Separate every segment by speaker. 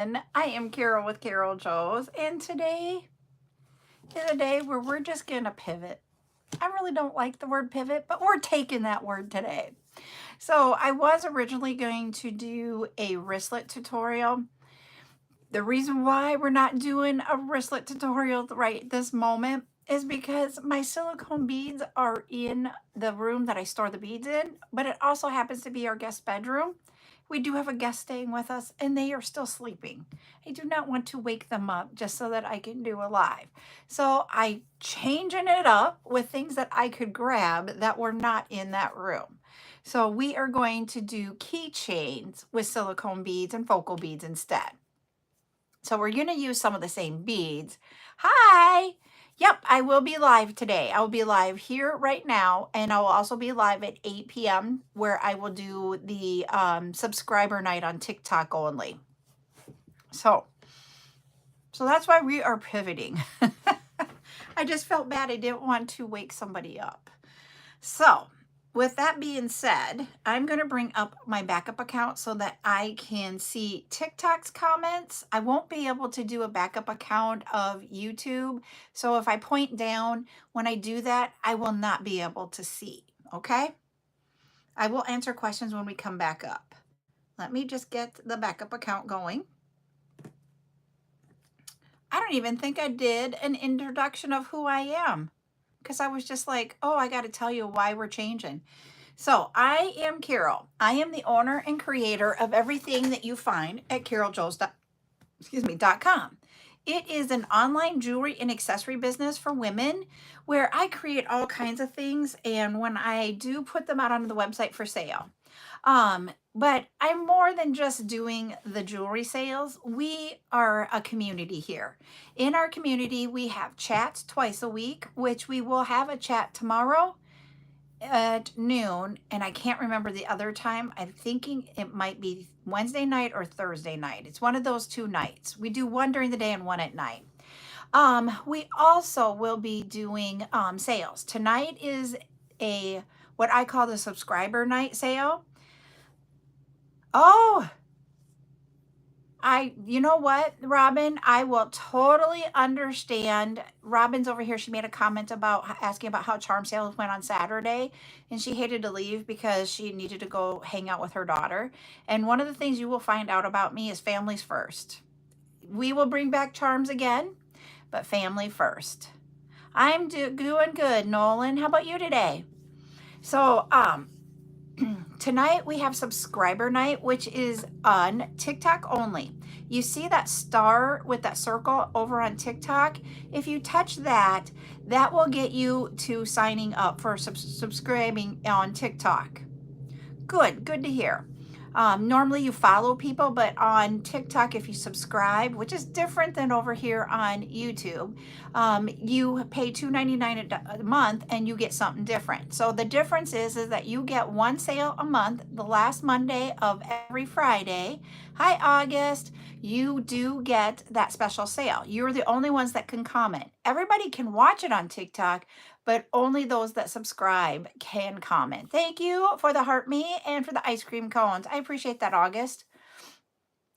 Speaker 1: I am Carol with CarolJo's, and today is a day where we're just going to pivot. I really don't like the word pivot, but we're taking that word today. So I was originally going to do a wristlet tutorial. The reason why we're not doing a wristlet tutorial right this moment is because my silicone beads are in the room that I store the beads in, but it also happens to be our guest bedroom. We do have a guest staying with us and they are still sleeping. I do not want to wake them up just so that I can do a live. So I changing it up with things that I could grab that were not in that room. So we are going to do keychains with silicone beads and focal beads instead. So we're going to use some of the same beads. Hi. Yep, I will be live today. I will be live here right now, and I will also be live at 8 p.m. where I will do the subscriber night on TikTok only. So that's why we are pivoting. I just felt bad. I didn't want to wake somebody up. So with that being said, I'm going to bring up my backup account so that I can see TikTok's comments. I won't be able to do a backup account of YouTube. So if I point down when I do that, I will not be able to see. Okay? I will answer questions when we come back up. Let me just get the backup account going. I don't even think I did an introduction of who I am, because I was just like, oh, I got to tell you why we're changing. So I am Carol. I am the owner and creator of everything that you find at CarolJo's.com. It is an online jewelry and accessory business for women where I create all kinds of things, and when I do put them out on the website for sale. But I'm more than just doing the jewelry sales. We are a community here. In our community, we have chats twice a week, which we will have a chat tomorrow at noon, and I can't remember the other time. I'm thinking it might be Wednesday night or Thursday night. It's one of those two nights. We do one during the day and one at night. We also will be doing sales. Tonight is a what I call the subscriber night sale. Oh, you know what, Robin? I will totally understand. Robin's over here. She made a comment about asking about how charm sales went on Saturday, and she hated to leave because she needed to go hang out with her daughter. And one of the things you will find out about me is families first. We will bring back charms again, but family first. I'm doing good, Nolan. How about you today? So, tonight we have subscriber night, which is on TikTok only. You see that star with that circle over on TikTok? If you touch that, that will get you to signing up for subscribing on TikTok. Good to hear. Normally you follow people, but on TikTok, if you subscribe, which is different than over here on YouTube, you pay $2.99 a month and you get something different. So the difference is that you get one sale a month, the last Monday of every Friday. Hi, August. You do get that special sale. You're the only ones that can comment. Everybody can watch it on TikTok, but only those that subscribe can comment. Thank you for the heart me and for the ice cream cones. I appreciate that, August.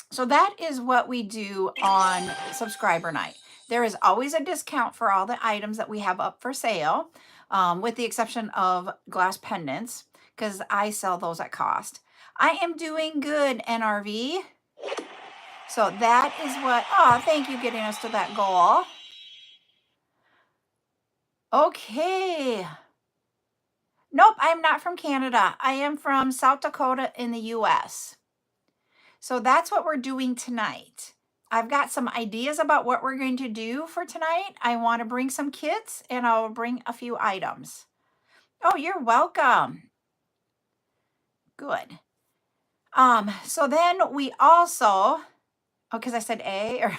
Speaker 1: So that is what we do on subscriber night. There is always a discount for all the items that we have up for sale, with the exception of glass pendants, because I sell those at cost. I am doing good, NRV. So that is what, thank you getting us to that goal. Okay. Nope, I'm not from Canada. I am from South Dakota in the US. So that's what we're doing tonight. I've got some ideas about what we're going to do for tonight. I want to bring some kits and I'll bring a few items. Oh, you're welcome. Good. So then we also, because I said A, or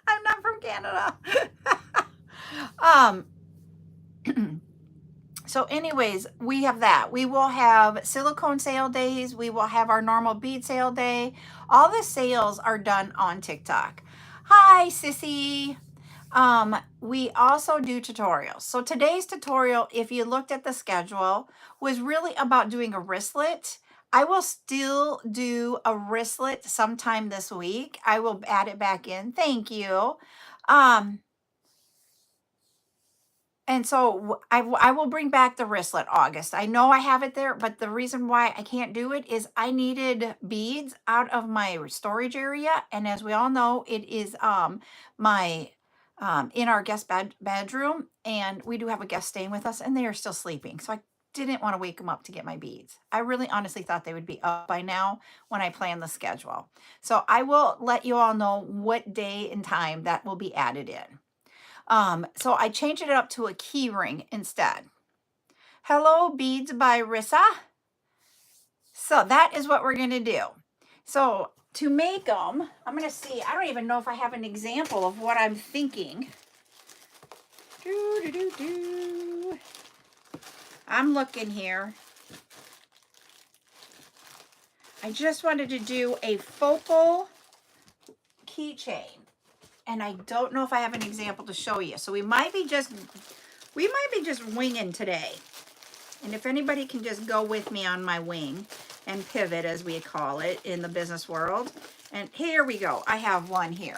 Speaker 1: I'm not from Canada. So anyways, we have that. We will have silicone sale days. We will have our normal bead sale day. All the sales are done on TikTok. Hi, Sissy. We also do tutorials. So today's tutorial, if you looked at the schedule, was really about doing a wristlet. I will still do a wristlet sometime this week. I will add it back in. Thank you. Um, And so I will bring back the wristlet August. I know I have it there, but the reason why I can't do it is I needed beads out of my storage area. And as we all know, it is my in our bedroom, and we do have a guest staying with us, and they are still sleeping. So I didn't want to wake them up to get my beads. I really honestly thought they would be up by now when I planned the schedule. So I will let you all know what day and time that will be added in. So I changed it up to a key ring instead. Hello, Beads by Rissa. So that is what we're going to do. So to make them, I'm going to see, I don't even know if I have an example of what I'm thinking. I'm looking here. I just wanted to do a focal keychain. And I don't know if I have an example to show you. So we might be just winging today. And if anybody can just go with me on my wing and pivot, as we call it in the business world. And here we go. I have one here.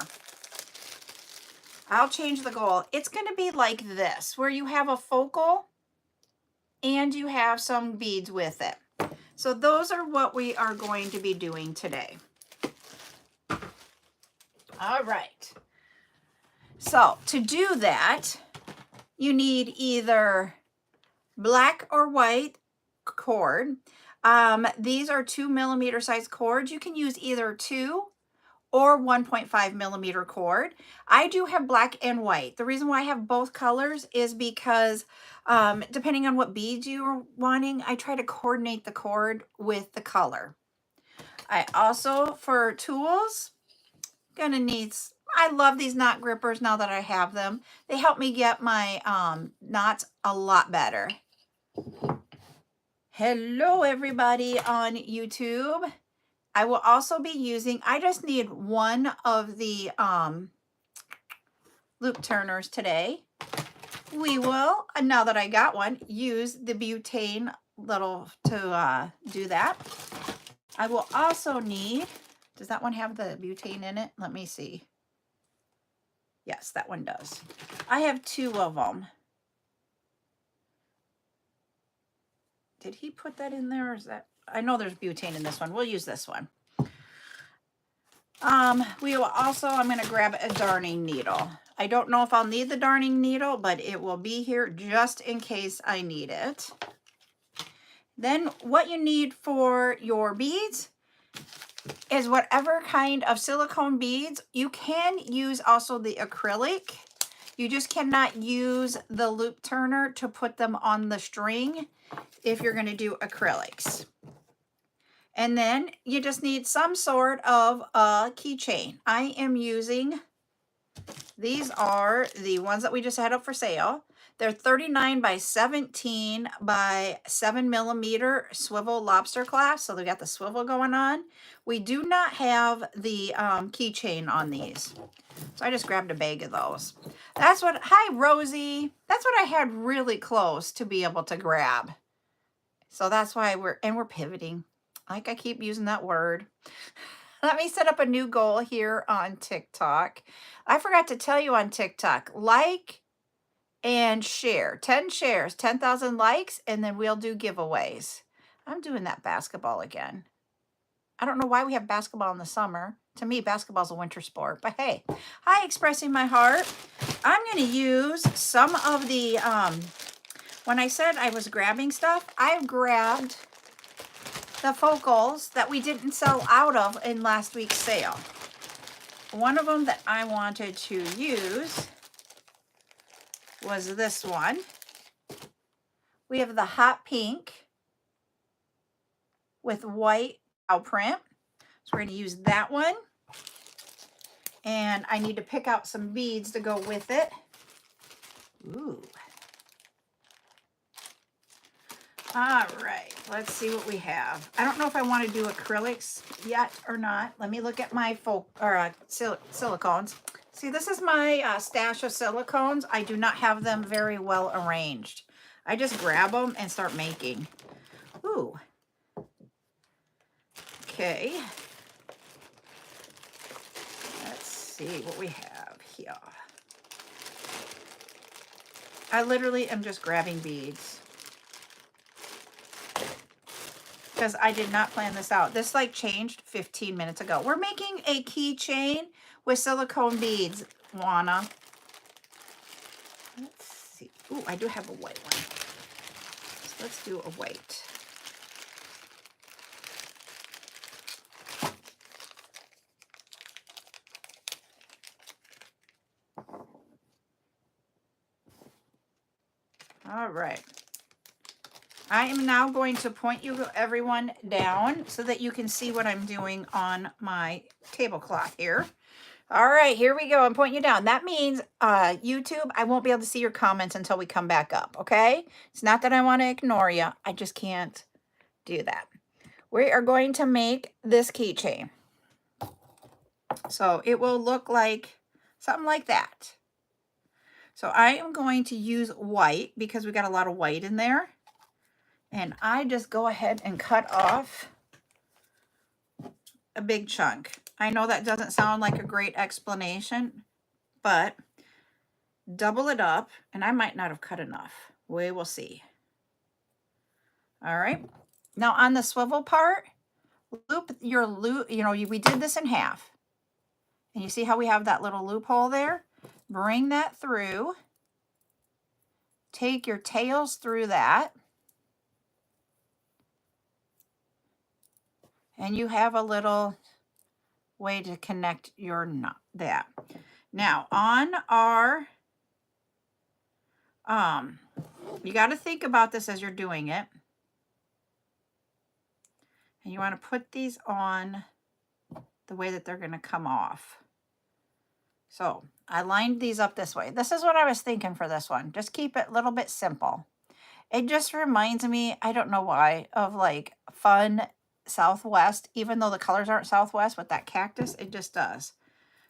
Speaker 1: I'll change the goal. It's going to be like this, where you have a focal and you have some beads with it. So those are what we are going to be doing today. All right. So to do that, you need either black or white cord. These are 2mm size cords. You can use either 2 or 1.5mm cord. I do have black and white. The reason why I have both colors is because depending on what beads you're wanting, I try to coordinate the cord with the color. I also, for tools, gonna need, I love these knot grippers now that I have them. They help me get my knots a lot better. Hello everybody on YouTube. I will also be using, I just need one of the loop turners today. We will, now that I got one, use the butane little to do that. I will also need, does that one have the butane in it? Let me see. Yes, that one does. I have 2 of them. Did he put that in there? Or is that, I know there's butane in this one. We'll use this one. We will also, I'm going to grab a darning needle. I don't know if I'll need the darning needle, but it will be here just in case I need it. Then what you need for your beads is whatever kind of silicone beads. You can use also the acrylic. You just cannot use the loop turner to put them on the string if you're going to do acrylics. And then you just need some sort of a keychain. I am using, these are the ones that we just had up for sale. They're 39 by 17 by 7mm swivel lobster clasp. So they got the swivel going on. We do not have the keychain on these. So I just grabbed a bag of those. That's what, hi Rosie. That's what I had really close to be able to grab. So that's why we're pivoting. Like I keep using that word. Let me set up a new goal here on TikTok. I forgot to tell you on TikTok, like and share. 10 shares, 10,000 likes, and then we'll do giveaways. I'm doing that basketball again. I don't know why we have basketball in the summer. To me, basketball's a winter sport. But hey, hi, Expressing My Heart. I'm going to use some of the, when I said I was grabbing stuff, I grabbed the focals that we didn't sell out of in last week's sale. One of them that I wanted to use was this one. We have the hot pink with white cow print. So we're going to use that one. And I need to pick out some beads to go with it. Ooh. All right, let's see what we have. I don't know if I want to do acrylics yet or not. Let me look at my silicones. See, this is my stash of silicones. I do not have them very well arranged. I just grab them and start making. Ooh. Okay. Let's see what we have here. I literally am just grabbing beads because I did not plan this out. This like changed 15 minutes ago. We're making a keychain with silicone beads, Juana. Let's see. Ooh, I do have a white one. So let's do a white. All right. I am now going to point you everyone down so that you can see what I'm doing on my tablecloth here. All right, here we go. I'm pointing you down. That means YouTube, I won't be able to see your comments until we come back up, okay? It's not that I want to ignore you. I just can't do that. We are going to make this keychain. So it will look like something like that. So I am going to use white because we got a lot of white in there. And I just go ahead and cut off a big chunk. I know that doesn't sound like a great explanation, but double it up, and I might not have cut enough. We will see. All right. Now on the swivel part, loop your loop, we did this in half. And you see how we have that little loophole there? Bring that through. Take your tails through that. And you have a little way to connect your knot, that. Now on our, you got to think about this as you're doing it. And you want to put these on the way that they're going to come off. So I lined these up this way. This is what I was thinking for this one. Just keep it a little bit simple. It just reminds me, I don't know why, of like fun Southwest, even though the colors aren't Southwest with that cactus, it just does.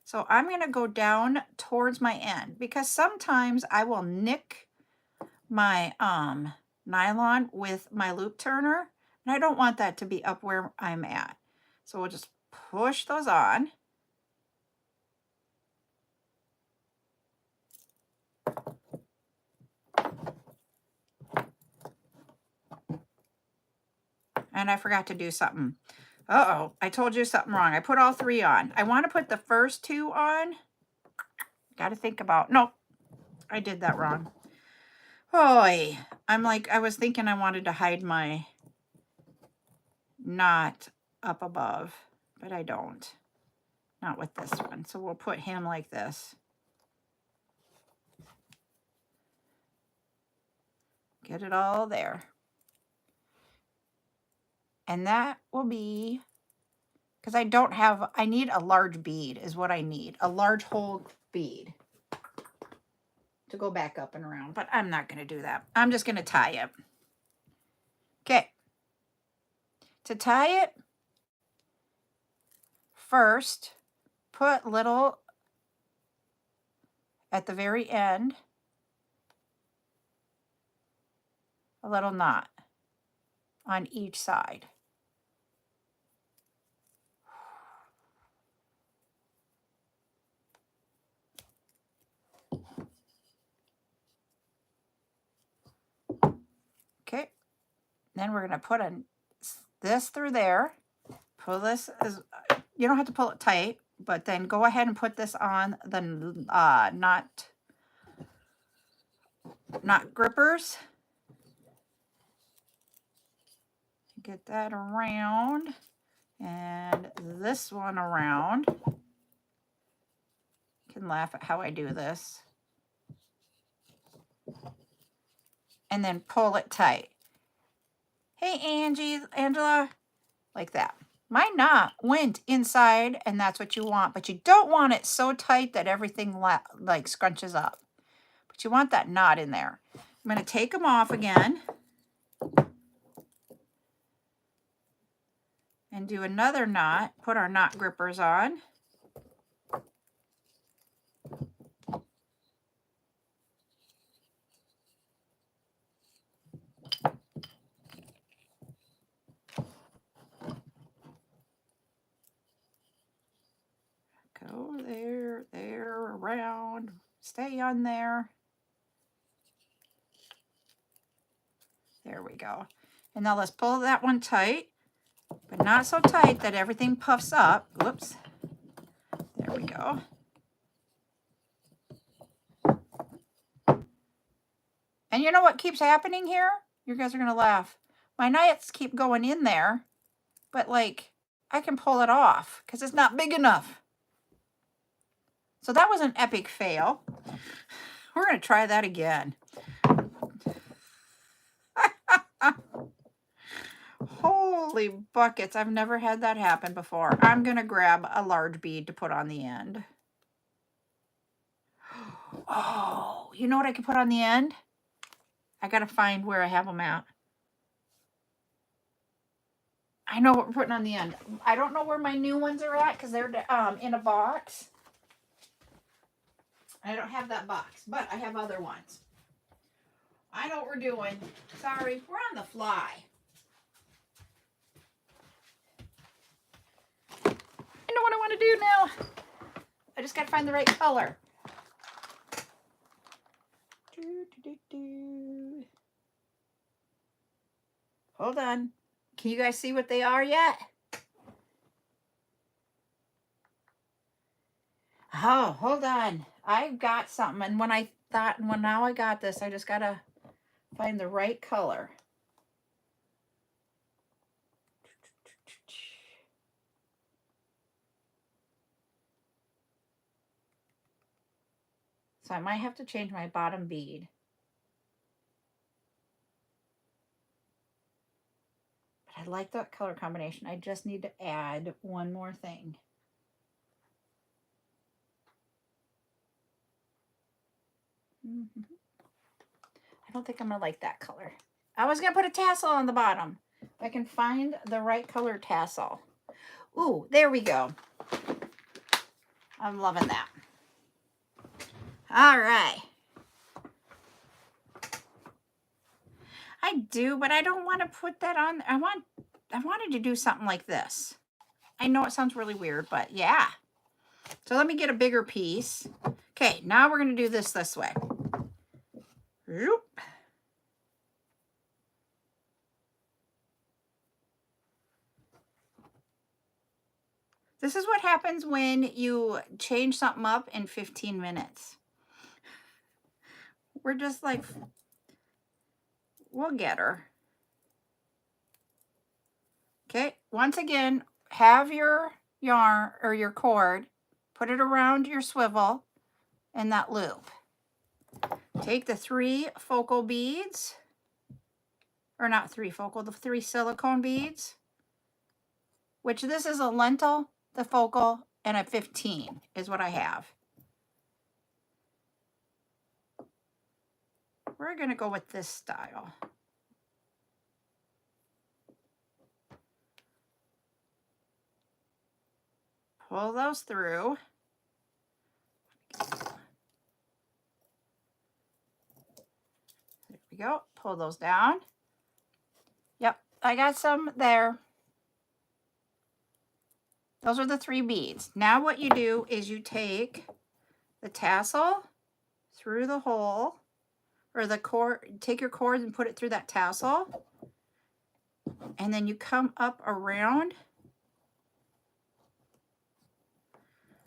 Speaker 1: So I'm going to go down towards my end because sometimes I will nick my nylon with my loop turner, and I don't want that to be up where I'm at. So we'll just push those on. And I forgot to do something. Uh-oh, I told you something wrong. I put all three on. I want to put the first two on. Got to think about, nope, I did that wrong. Oy, I was thinking I wanted to hide my knot up above, but I don't. Not with this one. So we'll put him like this. Get it all there. And that will be, because I need a large bead is what I need. A large hole bead to go back up and around. But I'm not going to do that. I'm just going to tie it. Okay. To tie it, first, put little, at the very end, a little knot on each side. Okay, then we're going to put this through there. Pull this, you don't have to pull it tight, but then go ahead and put this on the knot grippers. Get that around, and this one around. You can laugh at how I do this. And then pull it tight. Hey, Angela, like that. My knot went inside, and that's what you want, but you don't want it so tight that everything like scrunches up. But you want that knot in there. I'm going to take them off again and do another knot. Put our knot grippers on. Go there, there, around. Stay on there. There we go. And now let's pull that one tight, but not so tight that everything puffs up. Whoops. There we go. And you know what keeps happening here? You guys are going to laugh. My knots keep going in there, but like I can pull it off because it's not big enough. So that was an epic fail. We're going to try that again. Holy buckets. I've never had that happen before. I'm going to grab a large bead to put on the end. Oh, you know what I can put on the end? I got to find where I have them at. I know what we're putting on the end. I don't know where my new ones are at because they're in a box. I don't have that box, but I have other ones. I know what we're doing. Sorry, we're on the fly. I know what I want to do now. I just got to find the right color. Hold on. Can you guys see what they are yet? Oh, hold on. I've got something. And when I thought, well, now I got this, I just got to find the right color. So I might have to change my bottom bead. But I like that color combination. I just need to add one more thing. I don't think I'm going to like that color. I was going to put a tassel on the bottom. If I can find the right color tassel. Ooh, there we go. I'm loving that. All right. I do, but I don't want to put that on. I wanted to do something like this. I know it sounds really weird, but yeah. So let me get a bigger piece. Okay, now we're going to do this way. Zoop. This is what happens when you change something up in 15 minutes. We're just like, we'll get her. Okay, once again, have your yarn or your cord, put it around your swivel and that loop. Take the 3 focal beads, or not 3 focal, the 3 silicone beads, which this is a lentil, the focal, and a 15 is what I have. We're going to go with this style. Pull those through. There we go. Pull those down. Yep, I got some there. Those are the 3 beads. Now what you do is you take the tassel through the hole, or the cord, take your cord and put it through that tassel. And then you come up around.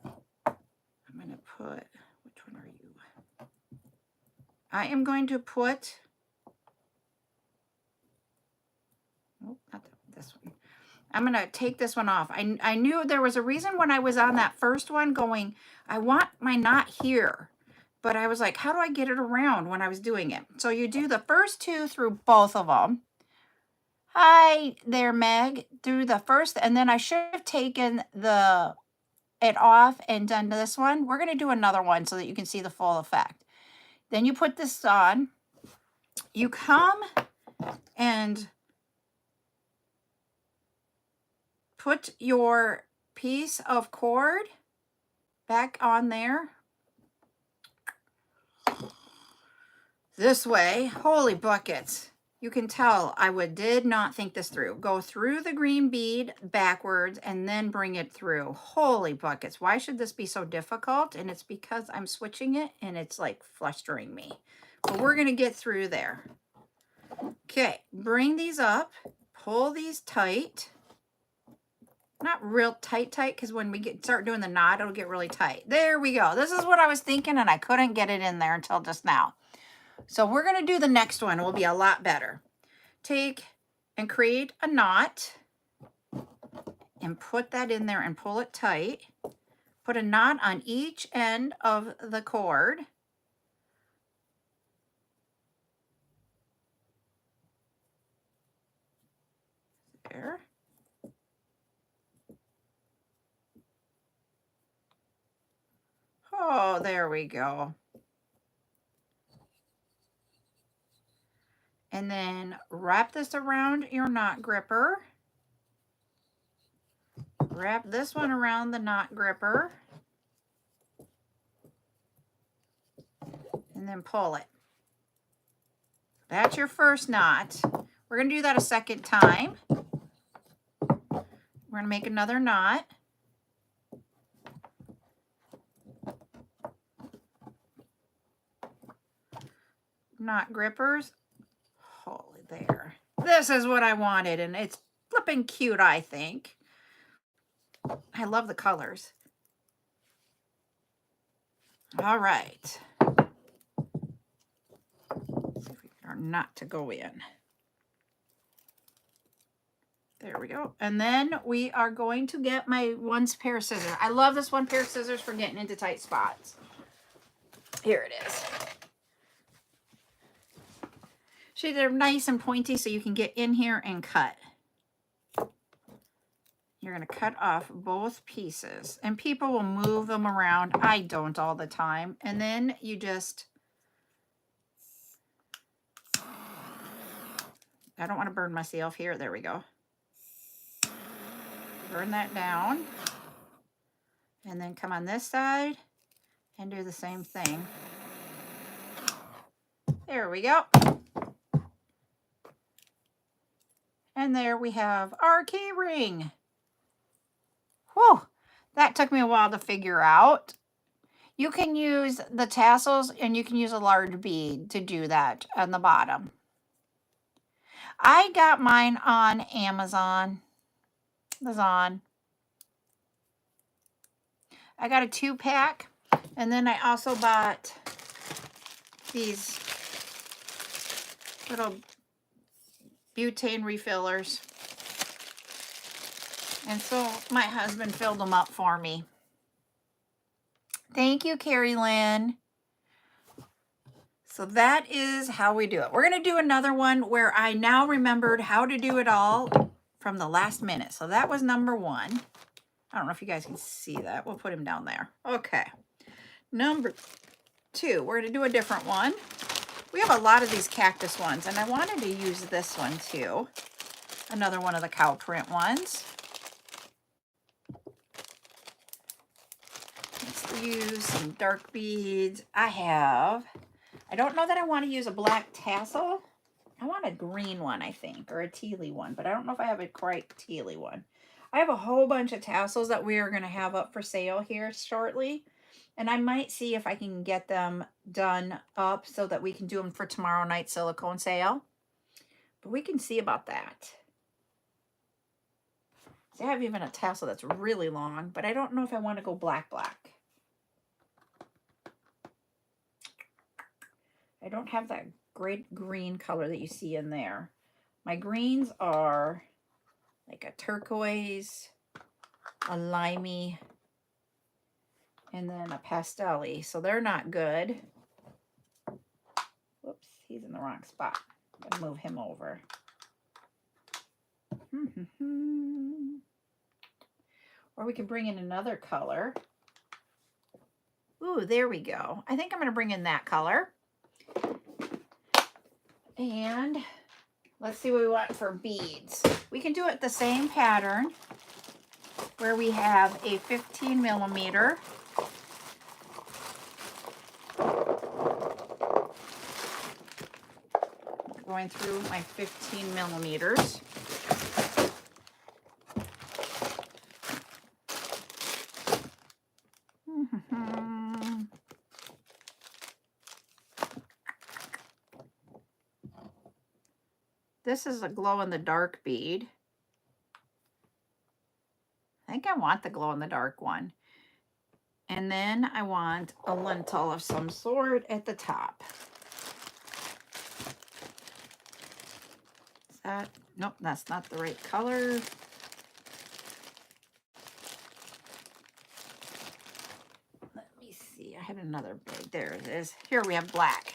Speaker 1: I'm going to put, which one are you? I am going to put, oh, not this one. I'm going to take this one off. I knew there was a reason when I was on that first one going, I want my knot here. But I was like, how do I get it around when I was doing it? So you do the first 2 through both of them. Hi there, Meg. Do the first, and then I should have taken it off and done this one. We're going to do another one so that you can see the full effect. Then you put this on. You come and put your piece of cord back on there. This way. Holy buckets. You can tell I did not think this through. Go through the green bead backwards and then bring it through. Holy buckets. Why should this be so difficult? And it's because I'm switching it and it's like flustering me. But we're going to get through there. Okay, bring these up. Pull these tight. Not real tight, because when we start doing the knot, it'll get really tight. There we go. This is what I was thinking, and I couldn't get it in there until just now. So we're going to do the next one. It will be a lot better. Take and create a knot and put that in there and pull it tight. Put a knot on each end of the cord. There. Oh, there we go. And then wrap this around your knot gripper. Wrap this one around the knot gripper. And then pull it. That's your first knot. We're going to do that a second time. We're going to make another knot. Knot grippers. Holy there. This is what I wanted, and it's flipping cute, I think. I love the colors. All right. See if we get our knot to go in. There we go. And then we are going to get my one pair of scissors. I love this one pair of scissors for getting into tight spots. Here it is. See, they're nice and pointy so you can get in here and cut. You're going to cut off both pieces. And people will move them around. I don't all the time. And then you just... I don't want to burn myself here. There we go. Burn that down. And then come on this side and do the same thing. There we go. And there we have our key ring. Whew, that took me a while to figure out. You can use the tassels and you can use a large bead to do that on the bottom. I got mine on Amazon. I got a 2-pack, and then I also bought these little butane refillers. And so my husband filled them up for me. Thank you, Carrie Lynn. So that is how we do it. We're going to do another one where I now remembered how to do it all from the last minute. So that was number 1. I don't know if you guys can see that. We'll put him down there. Okay. Number 2, we're going to do a different one. We have a lot of these cactus ones, and I wanted to use this one too. Another one of the cow print ones. Let's use some dark beads. I don't know that I want to use a black tassel. I want a green one, I think, or a tealy one, but I don't know if I have a quite tealy one. I have a whole bunch of tassels that we are going to have up for sale here shortly, and I might see if I can get them done up so that we can do them for tomorrow night silicone sale. But we can see about that. See, I have even a tassel that's really long, but I don't know if I want to go black. I don't have that great green color that you see in there. My greens are like a turquoise, a limey, and then a pastel-y. So they're not good. Whoops, he's in the wrong spot. I'm gonna move him over. Or we could bring in another color. Ooh, there we go. I think I'm gonna bring in that color. And let's see what we want for beads. We can do it the same pattern where we have a 15 millimeter. going through my 15 millimeters. This is a glow-in-the-dark bead. I think I want the glow-in-the-dark one. And then I want a lentil of some sort at the top. Is that, nope, that's not the right color. Let me see, I had another big, there it is. Here we have black.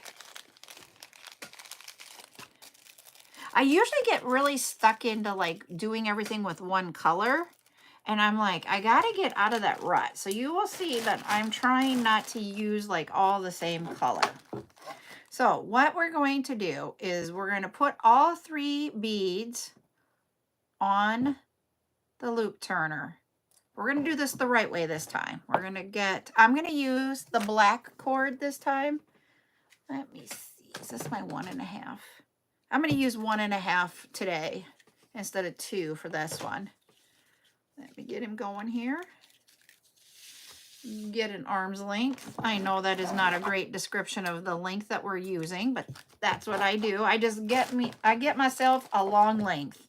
Speaker 1: I usually get really stuck into like doing everything with one color. And I'm like, I gotta get out of that rut. So you will see that I'm trying not to use like all the same color. So what we're going to do is we're going to put all 3 beads on the loop turner. We're going to do this the right way this time. We're going to get, I'm going to use the black cord this time. Let me see, is this my 1.5? I'm going to use 1.5 today instead of 2 for this one. Let me get him going here. Get an arm's length. I know that is not a great description of the length that we're using, but that's what I do. I get myself a long length.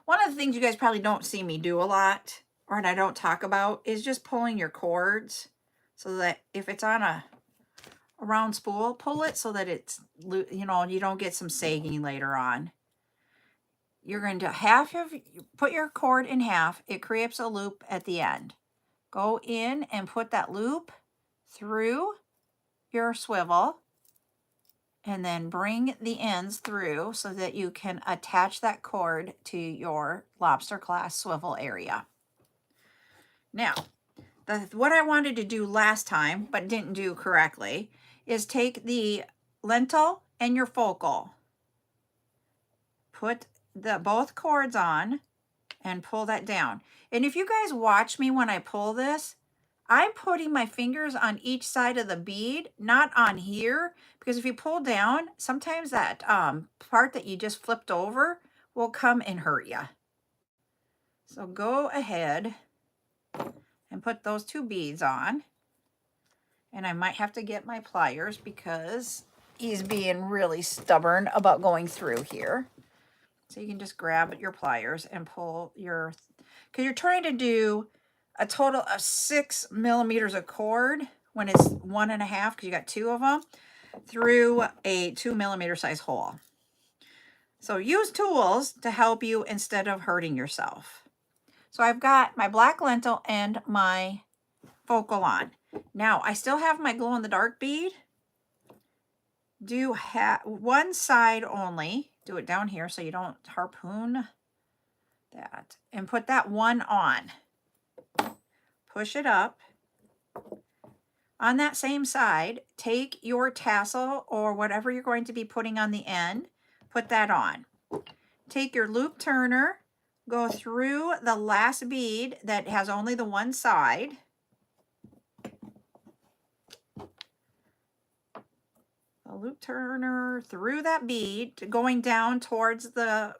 Speaker 1: One of the things you guys probably don't see me do a lot, or I don't talk about, is just pulling your cords so that if it's on a round spool, pull it so that it's, you know, you don't get some sagging later on. You're going to put your cord in half. It creates a loop at the end. Go in and put that loop through your swivel and then bring the ends through so that you can attach that cord to your lobster class swivel area. Now, what I wanted to do last time, but didn't do correctly, is take the lentil and your focal. Put both cords on and pull that down. And if you guys watch me when I pull this, I'm putting my fingers on each side of the bead, not on here, because if you pull down, sometimes that part that you just flipped over will come and hurt you. So go ahead and put those 2 beads on. And I might have to get my pliers because he's being really stubborn about going through here. So you can just grab your pliers and pull your, because you're trying to do a total of 6 millimeters of cord when it's 1.5, because you got 2 of them, through a 2 millimeter size hole. So use tools to help you instead of hurting yourself. So I've got my black lentil and my focal on. Now I still have my glow in the dark bead. Do one side only. Do it down here so you don't harpoon that. And put that one on. Push it up. On that same side, take your tassel or whatever you're going to be putting on the end. Put that on. Take your loop turner. Go through the last bead that has only the one side. The loop turner through that bead, going down towards the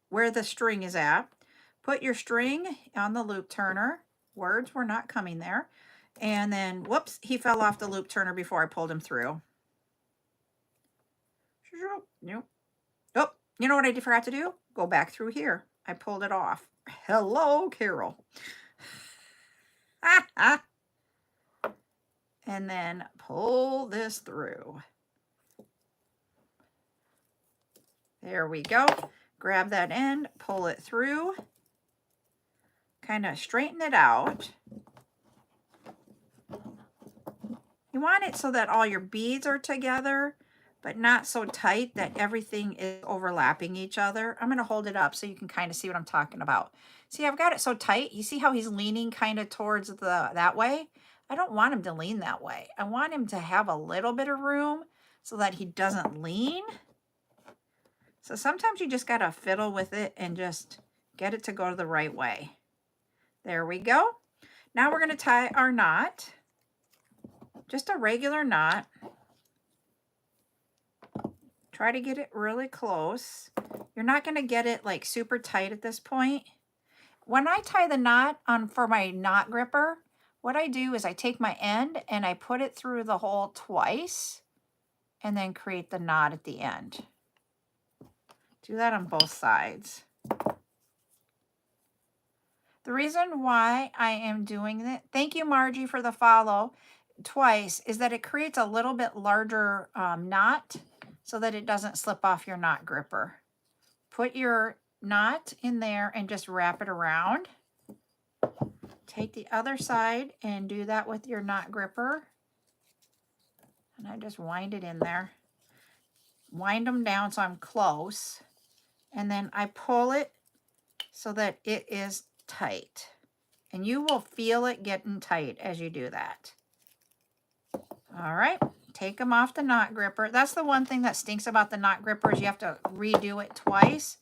Speaker 1: where the string is at. Put your string on the loop turner. Words were not coming there. And then, whoops, he fell off the loop turner before I pulled him through. Nope. Oh, you know what I forgot to do? Go back through here. I pulled it off. Hello, Carol. And then pull this through. There we go. Grab that end, pull it through, kind of straighten it out. You want it so that all your beads are together, but not so tight that everything is overlapping each other. I'm going to hold it up so you can kind of see what I'm talking about. See, I've got it so tight. You see how he's leaning kind of towards that way? I don't want him to lean that way. I want him to have a little bit of room so that he doesn't lean. So sometimes you just got to fiddle with it and just get it to go the right way. There we go. Now we're going to tie our knot. Just a regular knot. Try to get it really close. You're not going to get it like super tight at this point. When I tie the knot on for my knot gripper, what I do is I take my end and I put it through the hole twice and then create the knot at the end. Do that on both sides. The reason why I am doing that, thank you Margie for the follow twice, is that it creates a little bit larger knot so that it doesn't slip off your knot gripper. Put your knot in there and just wrap it around. Take the other side and do that with your knot gripper. And I just wind it in there. Wind them down so I'm close. And then I pull it so that it is tight. And you will feel it getting tight as you do that. All right, take them off the knot gripper. That's the one thing that stinks about the knot gripper is you have to redo it twice.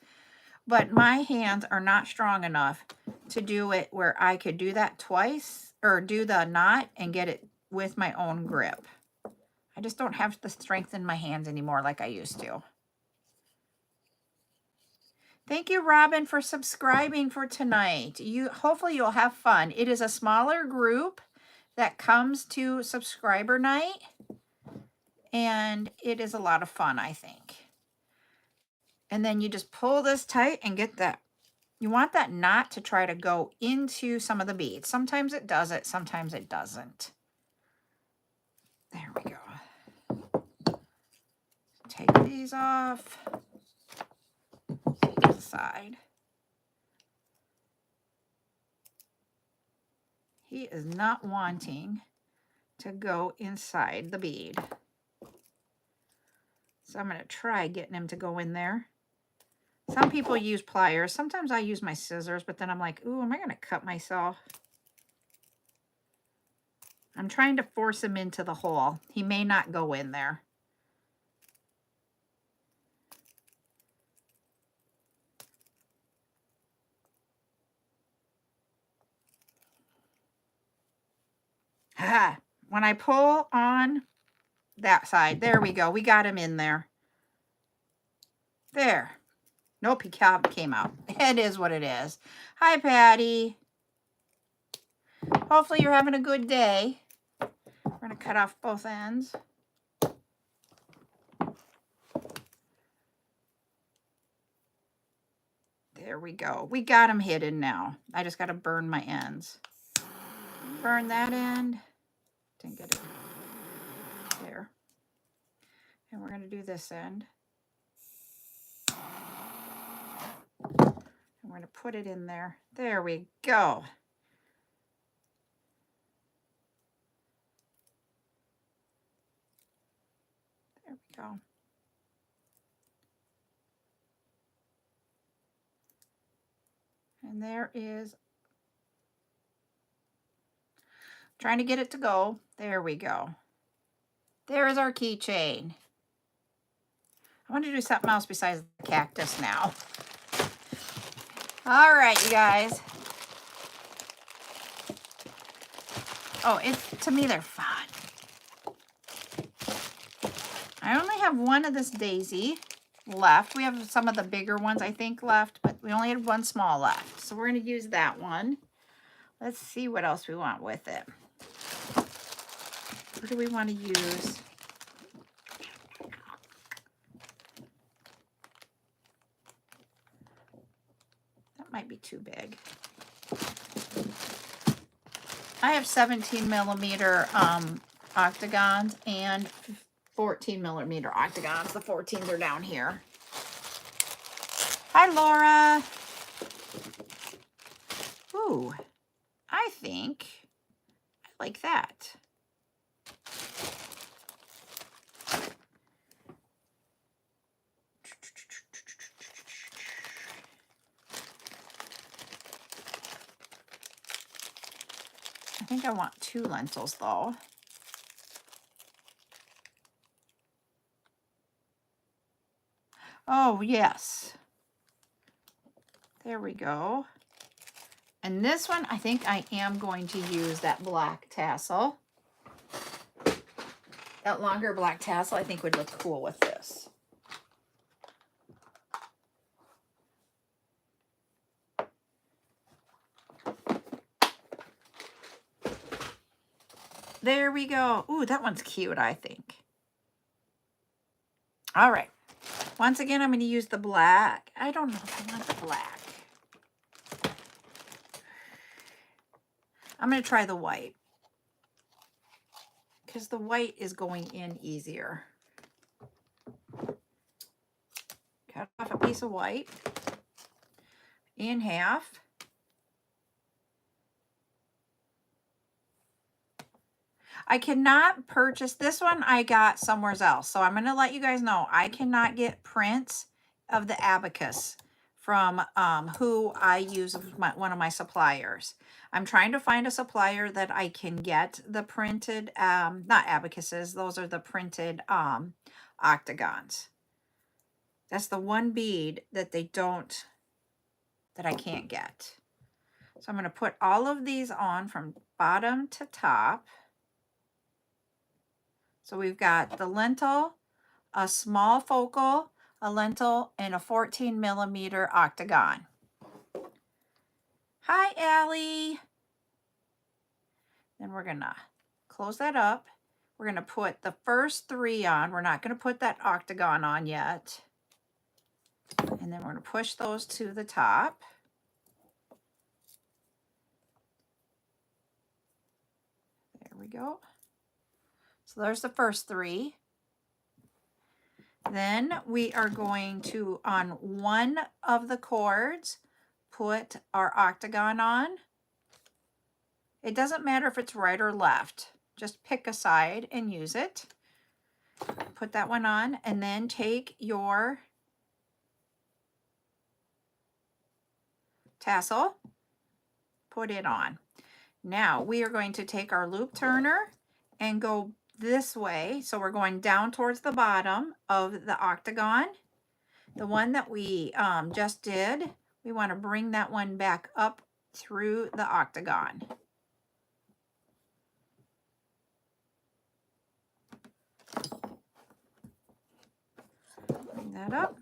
Speaker 1: But my hands are not strong enough to do it where I could do that twice or do the knot and get it with my own grip. I just don't have the strength in my hands anymore like I used to. Thank you, Robin, for subscribing for tonight. Hopefully you'll have fun. It is a smaller group that comes to subscriber night, and it is a lot of fun, I think. And then you just pull this tight and get that. You want that knot to try to go into some of the beads. Sometimes it does it, sometimes it doesn't. There we go. Take these off. Take the side. He is not wanting to go inside the bead. So I'm going to try getting him to go in there. Some people use pliers. Sometimes I use my scissors, but then I'm like, ooh, am I going to cut myself? I'm trying to force him into the hole. He may not go in there. When I pull on that side, there we go. We got him in there. There. Nope, he came out. It is what it is. Hi, Patty. Hopefully you're having a good day. We're going to cut off both ends. There we go. We got him hidden now. I just got to burn my ends. Burn that end. Didn't get it. There. And we're going to do this end. And we're going to put it in there. There we go. There we go. And there is, trying to get it to go. There we go. There is our keychain. I want to do something else besides the cactus now. All right, you guys. Oh, to me, they're fun. I only have one of this daisy left. We have some of the bigger ones, I think, left, but we only had one small left. So we're going to use that one. Let's see what else we want with it. What do we want to use? That might be too big. I have 17 millimeter octagons and 14 millimeter octagons. The 14s are down here. Hi, Laura. Ooh, I think I like that. I think I want 2 lentils though. Oh, yes. There we go. And this one, I think I am going to use that black tassel. That longer black tassel I think would look cool with this. There we go. Ooh, that one's cute, I think. All right. Once again, I'm going to use the black. I don't know if I want the black. I'm going to try the white, because the white is going in easier. Cut off a piece of white in half. I cannot purchase this one. I got somewhere else. So I'm going to let you guys know I cannot get prints of the abacus from who I use as one of my suppliers. I'm trying to find a supplier that I can get the printed, not abacuses, those are the printed octagons. That's the one bead that they don't, that I can't get. So I'm going to put all of these on from bottom to top. So we've got the lentil, a small focal, a lentil, and a 14 millimeter octagon. Hi, Allie. Then we're going to close that up. We're going to put the first 3 on. We're not going to put that octagon on yet. And then we're going to push those to the top. There we go. So there's the first 3. Then we are going to, on one of the cords, put our octagon on. It doesn't matter if it's right or left. Just pick a side and use it. Put that one on, and then take your tassel, put it on. Now we are going to take our loop turner and go this way. So we're going down towards the bottom of the octagon. The one that we just did, we want to bring that one back up through the octagon. Bring that up.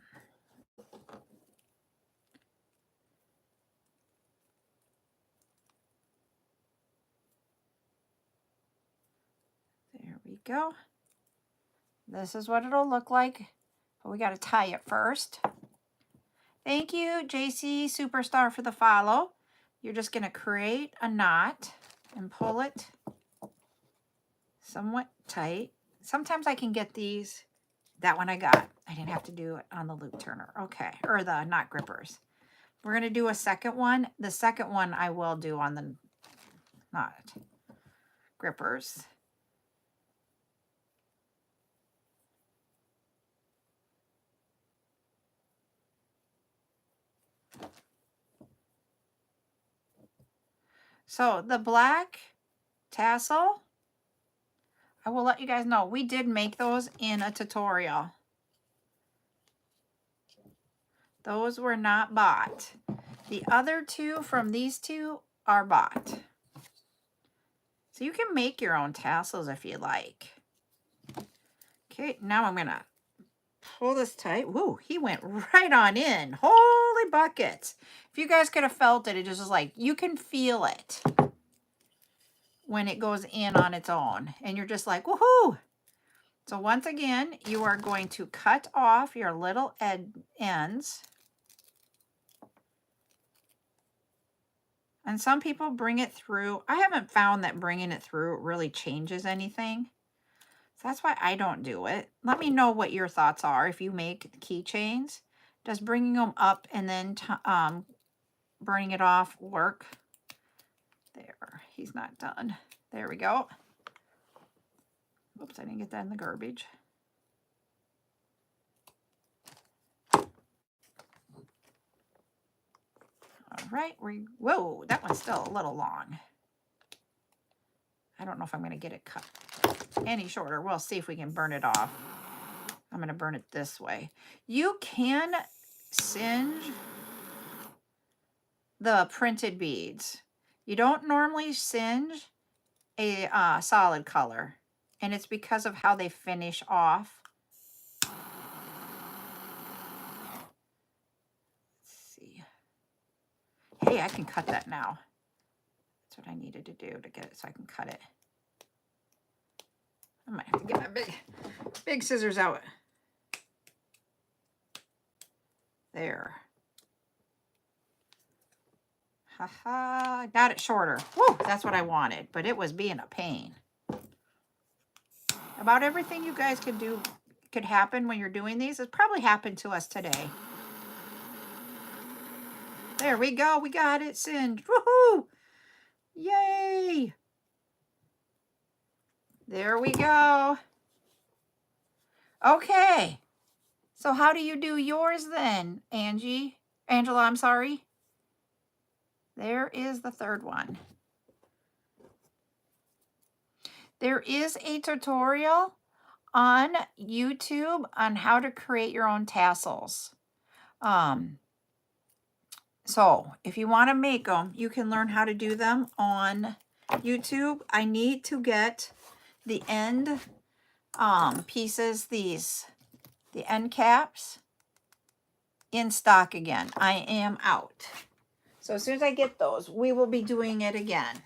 Speaker 1: There we go. This is what it'll look like, but we got to tie it first. Thank you, JC Superstar, for the follow. You're just going to create a knot and pull it somewhat tight. Sometimes I can get these. That one I got. I didn't have to do it on the loop turner. Okay, or the knot grippers. We're going to do a second one. The second one I will do on the knot grippers. So the black tassel, I will let you guys know, we did make those in a tutorial. Those were not bought. The other 2 from these 2 are bought. So you can make your own tassels if you like. Okay, now I'm going to pull this tight. Woo, he went right on in. Holy buckets. If you guys could have felt it, it just was like, you can feel it when it goes in on its own. And you're just like, woohoo. So once again, you are going to cut off your little ends. And some people bring it through. I haven't found that bringing it through really changes anything. So that's why I don't do it. Let me know what your thoughts are if you make keychains. Does bringing them up and then burning it off work? There, he's not done. There we go. Oops, I didn't get that in the garbage. All right, whoa, that one's still a little long. I don't know if I'm going to get it cut any shorter. We'll see if we can burn it off. I'm going to burn it this way. You can singe the printed beads. You don't normally singe a solid color. And it's because of how they finish off. Let's see. Hey, I can cut that now. That's what I needed to do to get it so I can cut it. I might have to get my big scissors out. There. Haha, got it shorter. Woo, that's what I wanted, but it was being a pain. About everything you guys could happen when you're doing these. It's probably happened to us today. There we go. We got it singed. Woohoo! Yay! There we go. Okay. So how do you do yours then, Angela, I'm sorry. There is the third one. There is a tutorial on YouTube on how to create your own tassels. So if you want to make them, you can learn how to do them on YouTube. I need to get the end pieces, the end caps in stock again. I am out. So as soon as I get those, we will be doing it again.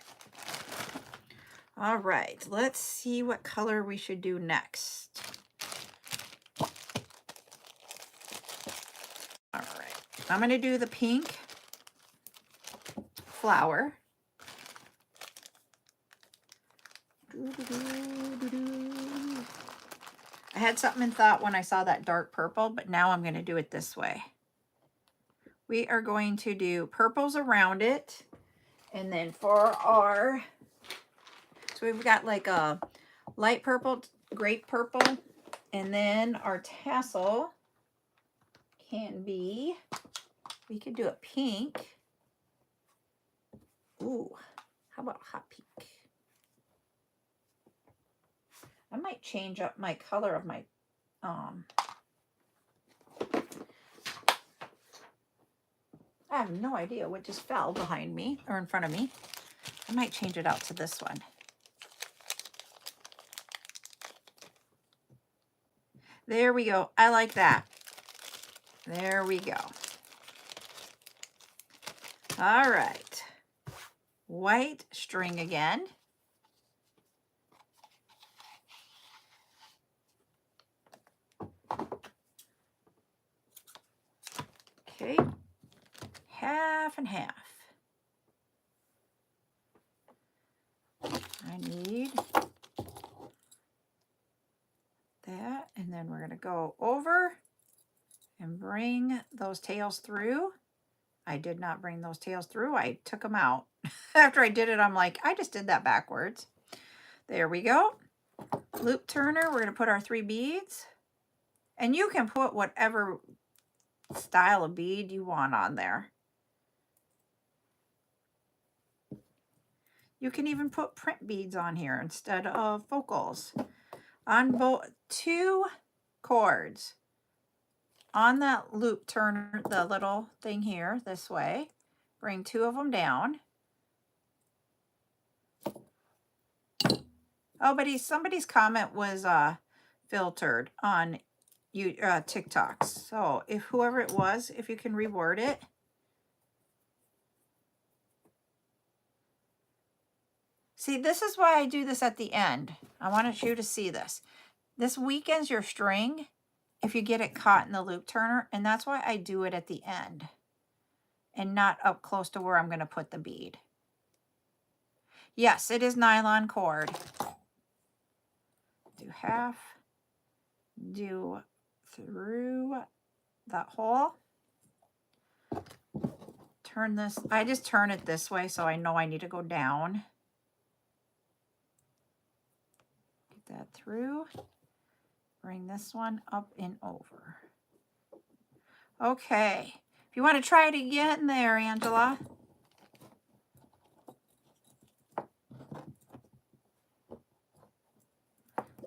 Speaker 1: All right, let's see what color we should do next. All right, I'm going to do the pink flower. I had something in thought when I saw that dark purple, but now I'm going to do it this way. We are going to do purples around it. And then for our, so we've got like a light purple, grape purple, and then our tassel can be, we could do a pink. Ooh, how about hot pink? I might change up my color of my, I have no idea what just fell behind me or in front of me. I might change it out to this one. There we go. I like that. There we go. All right. White string again. Okay. Half and half. I need that, and then we're going to go over and bring those tails through. I did not bring those tails through. I took them out. After I did it, I'm like, I just did that backwards. There we go. Loop turner, we're going to put our 3 beads. And you can put whatever style of bead you want on there. You can even put print beads on here instead of focals. On both 2 cords. On that loop turner, the little thing here, this way, bring 2 of them down. Oh, but somebody's comment was filtered on TikTok. So if whoever it was, if you can reword it. See, this is why I do this at the end. I want you to see this. This weakens your string if you get it caught in the loop turner, and that's why I do it at the end and not up close to where I'm going to put the bead. Yes, it is nylon cord. Do half, do through that hole. Turn this, I just turn it this way so I know I need to go down. Get that through. Bring this one up and over. Okay. If you want to try it again there, Angela.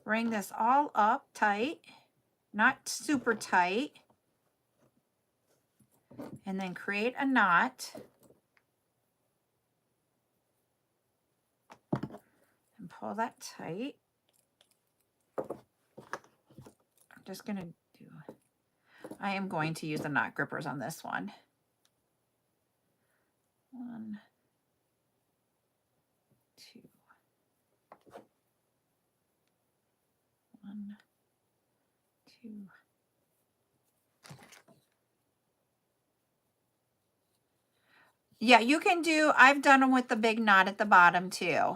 Speaker 1: Bring this all up tight, not super tight. And then create a knot. And pull that tight. I'm just going to do, I am going to use the knot grippers on this one. 1, 2, 1, 2. Yeah, you can do, I've done them with the big knot at the bottom too.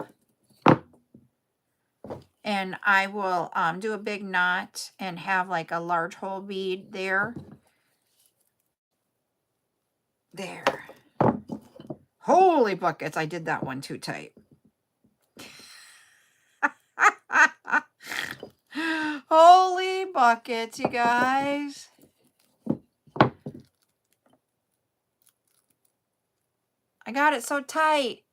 Speaker 1: And I will do a big knot and have like a large hole bead there. There. Holy buckets, I did that one too tight. Holy buckets, you guys. I got it so tight.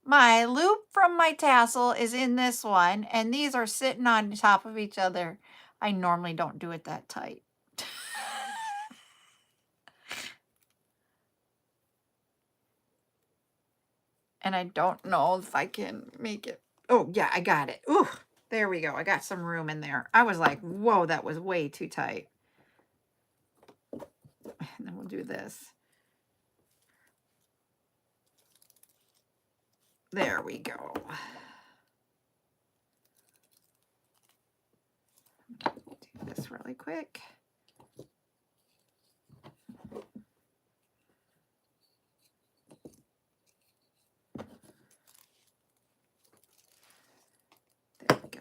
Speaker 1: My loop from my tassel is in this one, and these are sitting on top of each other. I normally don't do it that tight. And I don't know if I can make it. Oh, yeah, I got it. Ooh, there we go. I got some room in there. I was like, whoa, that was way too tight. And then we'll do this. There we go. Do this really quick. There we go.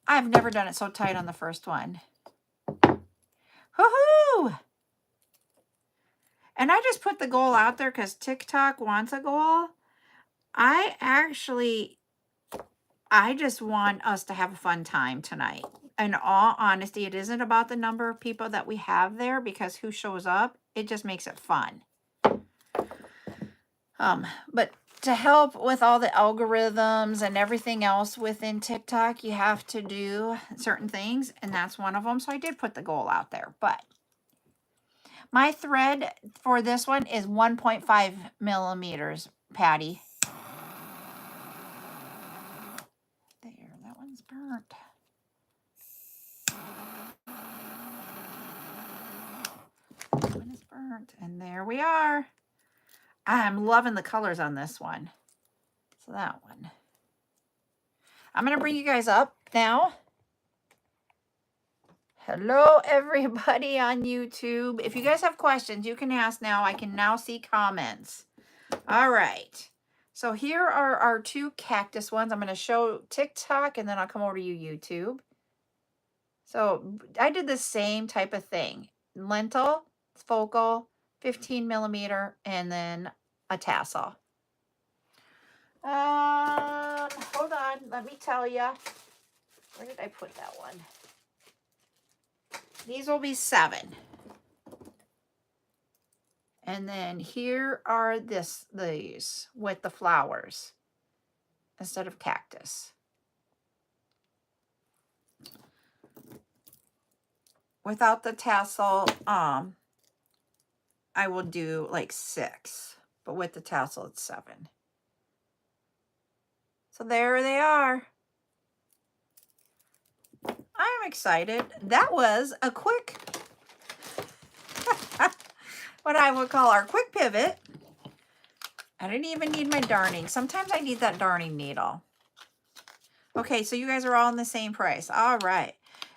Speaker 1: I've never done it so tight on the first one. Woohoo! And I just put the goal out there because TikTok wants a goal. I just want us to have a fun time tonight. In all honesty, it isn't about the number of people that we have there, because who shows up, it just makes it fun. But to help with all the algorithms and everything else within TikTok, you have to do certain things, and that's one of them. So I did put the goal out there, but my thread for this one is 1.5 millimeters, Patty. There, that one's burnt. That one is burnt, and there we are. I'm loving the colors on this one. So that one. I'm going to bring you guys up now. Hello, everybody on YouTube. If you guys have questions, you can ask now. I can now see comments. All right. So here are our 2 cactus ones. I'm going to show TikTok, and then I'll come over to you, YouTube. So I did the same type of thing. Lentil, focal, 15 millimeter, and then a tassel. Hold on. Let me tell you. Where did I put that one? These will be 7. And then here are these with the flowers instead of cactus. Without the tassel, I will do like 6, but with the tassel, it's 7. So there they are. I'm excited. That was a quick, what I would call our quick pivot. I didn't even need my darning. Sometimes I need that darning needle. Okay, so you guys are all in the same price. All right.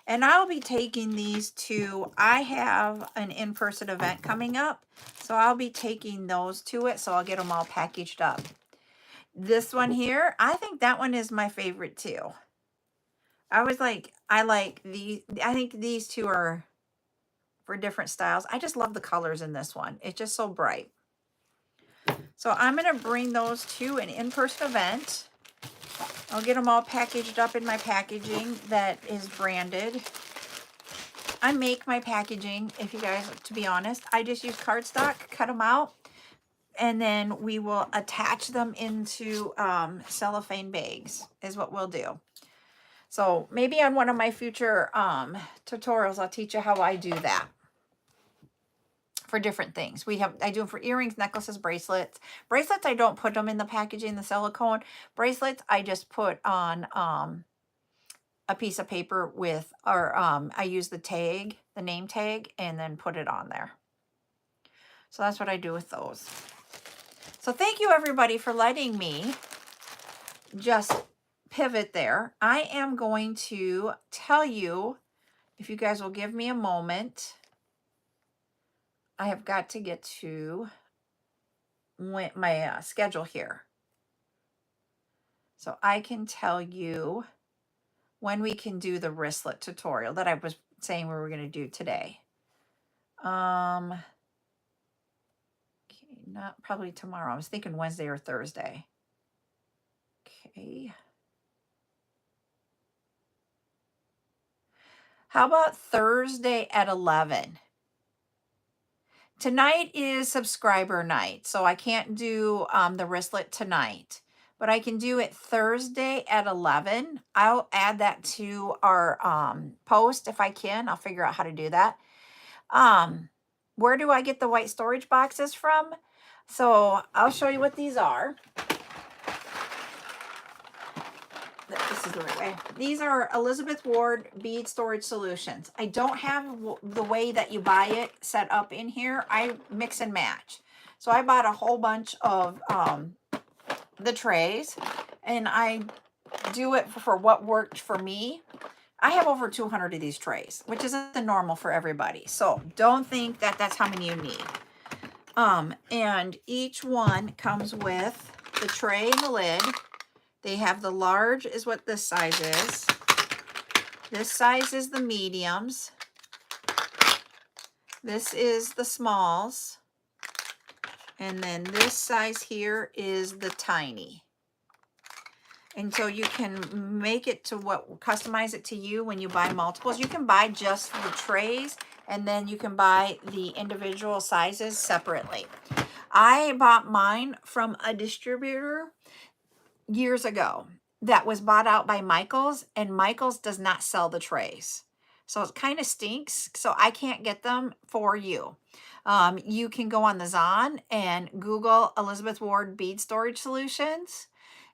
Speaker 1: And I'll be taking these to, I have an in-person event coming up, so I'll be taking those to it, so I'll get them all packaged up. This one here, I think that one is my favorite too. I like these. I think these 2 are for different styles. I just love the colors in this one. It's just so bright. So I'm going to bring those to an in-person event. I'll get them all packaged up in my packaging that is branded. I make my packaging, if you guys, to be honest. I just use cardstock, cut them out, and then we will attach them into cellophane bags is what we'll do. So maybe on one of my future tutorials, I'll teach you how I do that. for different things. I do them for earrings, necklaces, bracelets. Bracelets, I don't put them in the packaging, the silicone. Bracelets, I just put on a piece of paper with, or I use the tag, the name tag, and then put it on there. So that's what I do with those. So thank you everybody for letting me just pivot there. I am going to tell you, if you guys will give me a moment, I have got to get to my schedule here. So I can tell you when we can do the wristlet tutorial that I was saying we were going to do today. Okay, not probably tomorrow. I was thinking Wednesday or Thursday. Okay. How about Thursday at 11? Tonight is subscriber night, so I can't do the wristlet tonight, but I can do it Thursday at 11. I'll add that to our post if I can. I'll figure out how to do that. Where do I get the white storage boxes from? So I'll show you what these are. This is the right way. These are Elizabeth Ward bead storage solutions. I don't have the way that you buy it set up in here. I mix and match. So I bought a whole bunch of the trays, and I do it for what worked for me. I have over 200 of these trays, which isn't the normal for everybody. So don't think that that's how many you need. And each one comes with the tray and the lid. They have the large is what this size is. This size is the mediums. This is the smalls. And then this size here is the tiny. And so you can make it to customize it to you when you buy multiples. You can buy just the trays, and then you can buy the individual sizes separately. I bought mine from a distributor years ago that was bought out by Michaels, and Michaels does not sell the trays. So it kind of stinks. So I can't get them for you. You can go on the Zon and Google Elizabeth Ward bead storage solutions.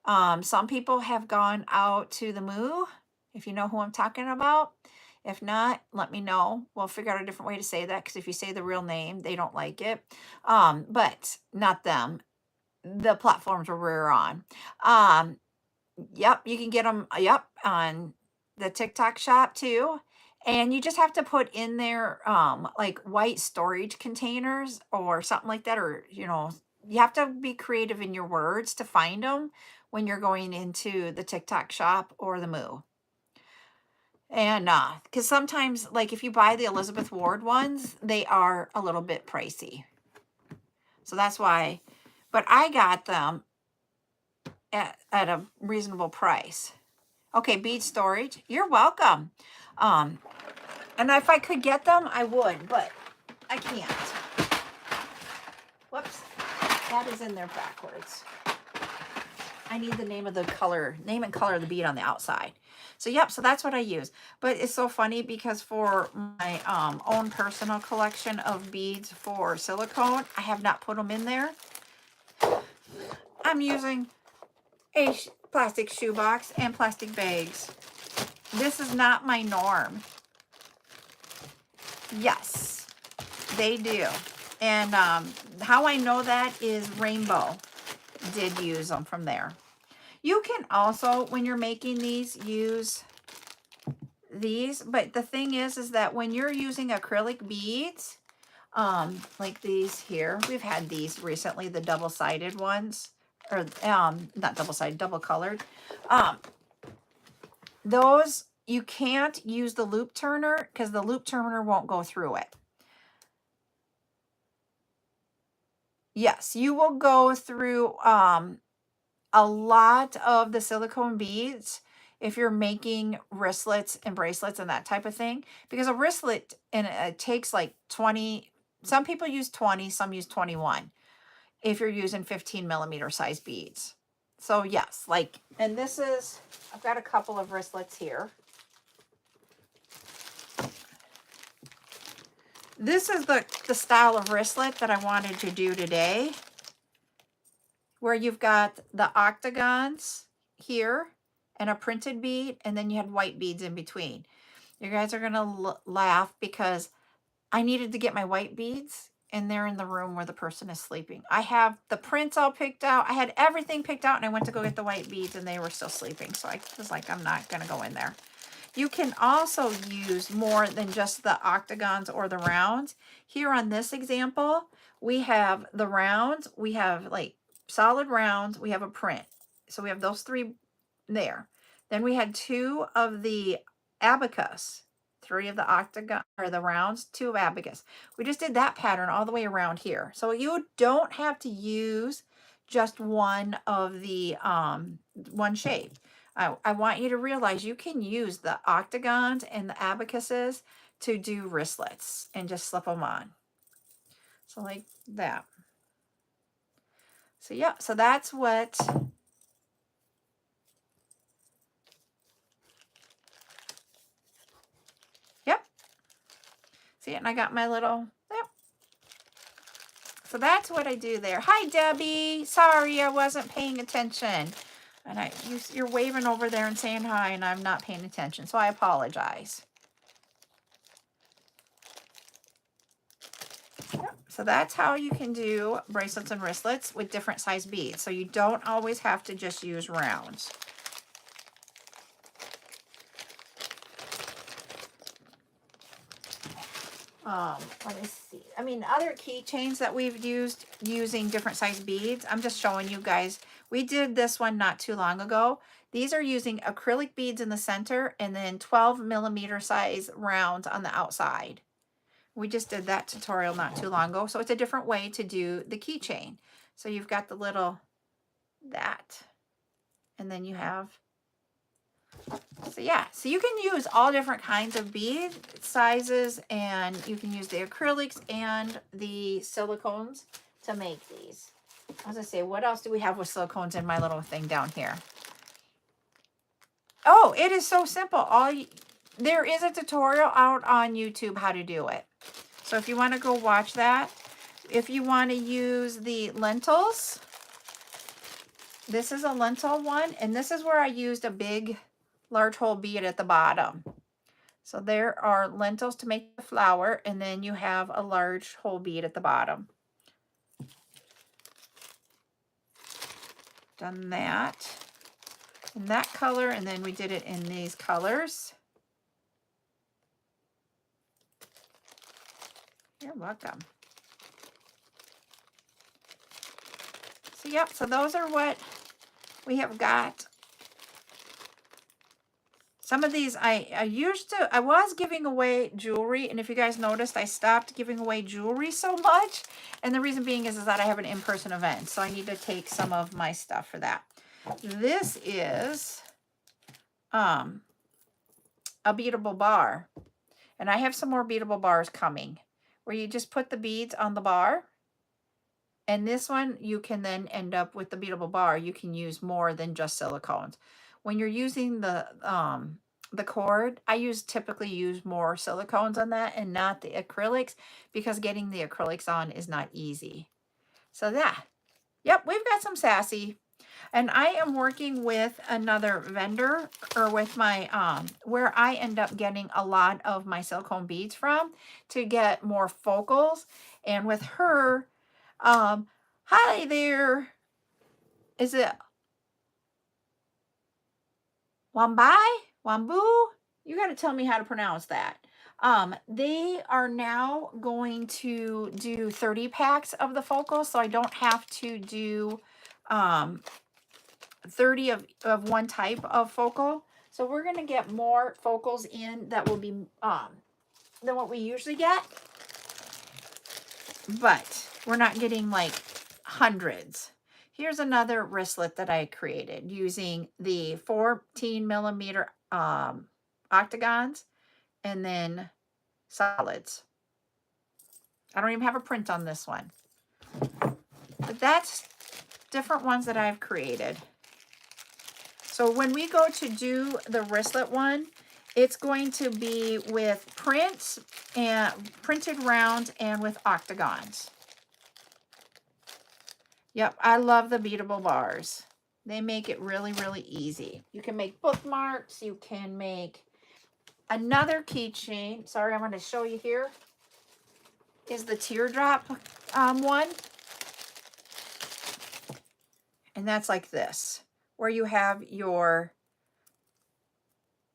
Speaker 1: Some people have gone out to the Moo, if you know who I'm talking about. If not, let me know. We'll figure out a different way to say that, because if you say the real name, they don't like it. But not them. The platforms where we're on. Yep, you can get them, yep, on the TikTok shop too. And you just have to put in there like white storage containers or something like that, or you have to be creative in your words to find them when you're going into the TikTok shop or the Moo. And because sometimes, like if you buy the Elizabeth Ward ones, they are a little bit pricey. So that's why, but I got them at a reasonable price. Okay, bead storage, you're welcome. And if I could get them, I would, but I can't. Whoops, that is in there backwards. I need the name and color of the bead on the outside. So yep, so that's what I use. But it's so funny because for my own personal collection of beads for silicone, I have not put them in there. I'm using a plastic shoebox and plastic bags. This is not my norm. Yes, they do. And how I know that is Rainbow did use them from there. You can also, when you're making these, use these. But the thing is that when you're using acrylic beads, like these here, we've had these recently, the double-sided ones, or not double-sided, double-colored. Those, you can't use the loop turner because the loop turner won't go through it. Yes, you will go through a lot of the silicone beads if you're making wristlets and bracelets and that type of thing, because a wristlet, and it takes like 20, some people use 20, some use 21 if you're using 15 millimeter size beads. So yes, like, and this is, I've got a couple of wristlets here. This is the style of wristlet that I wanted to do today, where you've got the octagons here and a printed bead, and then you had white beads in between. You guys are gonna laugh because I needed to get my white beads, and they're in the room where the person is sleeping. I have the prints all picked out. I had everything picked out, and I went to go get the white beads, and they were still sleeping. So I was like, I'm not gonna go in there. You can also use more than just the octagons or the rounds. Here on this example, we have the rounds, we have like solid rounds, we have a print. So we have those three there. Then we had 2 of the abacus, 3 of the octagon or the rounds, 2 of abacus. We just did that pattern all the way around here. So you don't have to use just one of the one shape. I want you to realize you can use the octagons and the abacuses to do wristlets and just slip them on. So like that. So yeah, so that's what yep. See, and I got my little, yep. So that's what I do there. Hi, Debbie. Sorry, I wasn't paying attention. And you're waving over there and saying hi, and I'm not paying attention. So I apologize. Yep. So that's how you can do bracelets and wristlets with different size beads. So you don't always have to just use rounds. Let me see. I mean, other keychains that we've used using different size beads. I'm just showing you guys. We did this one not too long ago. These are using acrylic beads in the center and then 12mm size rounds on the outside. We just did that tutorial not too long ago. So it's a different way to do the keychain. So you've got the little, that, and then you have, so yeah, so you can use all different kinds of bead sizes, and you can use the acrylics and the silicones to make these. I was gonna say, what else do we have with silicones in my little thing down here? Oh, it is so simple. There is a tutorial out on YouTube how to do it. So if you want to go watch that, if you want to use the lentils, this is a lentil one, and this is where I used a big large hole bead at the bottom. So there are lentils to make the flower, and then you have a large hole bead at the bottom. Done that in that color, and then we did it in these colors. You're welcome. So yep, so those are what we have got. Some of these I was giving away jewelry, and if you guys noticed, I stopped giving away jewelry so much. And the reason being is that I have an in-person event, so I need to take some of my stuff for that. This is a beadable bar, and I have some more beadable bars coming, where you just put the beads on the bar. And this one, you can then end up with the beadable bar. You can use more than just silicones. When you're using the cord, I typically use more silicones on that and not the acrylics, because getting the acrylics on is not easy. So yeah, yep, we've got some sassy. And I am working with another vendor, or with my, where I end up getting a lot of my silicone beads from, to get more focals. And with her, hi there, is it Wambai? Wambu? You got to tell me how to pronounce that. They are now going to do 30 packs of the focals, so I don't have to do 30 of one type of focal. So we're going to get more focals in that will be than what we usually get. But we're not getting like hundreds. Here's another wristlet that I created using the 14mm octagons and then solids. I don't even have a print on this one. But that's different ones that I've created. So when we go to do the wristlet one, It's going to be with prints and printed round and with octagons. Yep, I love the beadable bars. They make it really, really easy. You can make bookmarks. You can make another keychain. Sorry, I'm going to show you here. Is the teardrop one. And that's like this, where you have your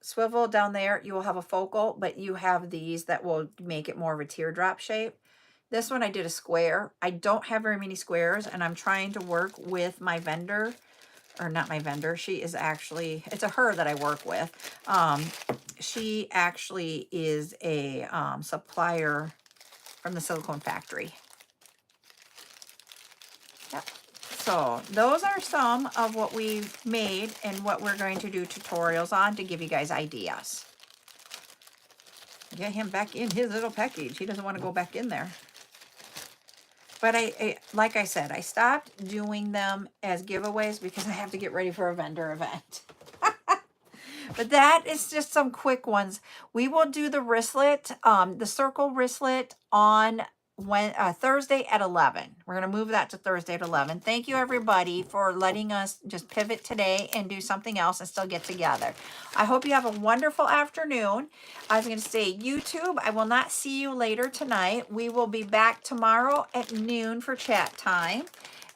Speaker 1: swivel down there. You will have a focal, but you have these that will make it more of a teardrop shape. This one I did a square. I don't have very many squares, and I'm trying to work with my vendor, or not my vendor. She is actually, it's a her that I work with. She actually is a supplier from the silicone factory. Yep. So those are some of what we've made and what we're going to do tutorials on to give you guys ideas. Get him back in his little package. He doesn't want to go back in there. But I like I said, I stopped doing them as giveaways because I have to get ready for a vendor event. But that is just some quick ones. We will do the wristlet, the circle wristlet on Thursday at 11. We're going to move that to Thursday at 11. Thank you, everybody, for letting us just pivot today and do something else and still get together. I hope you have a wonderful afternoon. I was going to say, YouTube, I will not see you later tonight. We will be back tomorrow at noon for chat time.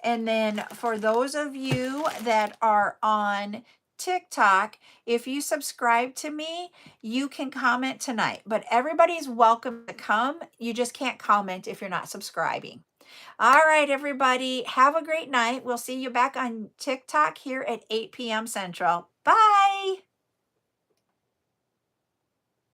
Speaker 1: And then for those of you that are on TikTok, if you subscribe to me, you can comment tonight. But everybody's welcome to come. You just can't comment if you're not subscribing. All right, everybody. Have a great night. We'll see you back on TikTok here at 8 p.m. Central. Bye.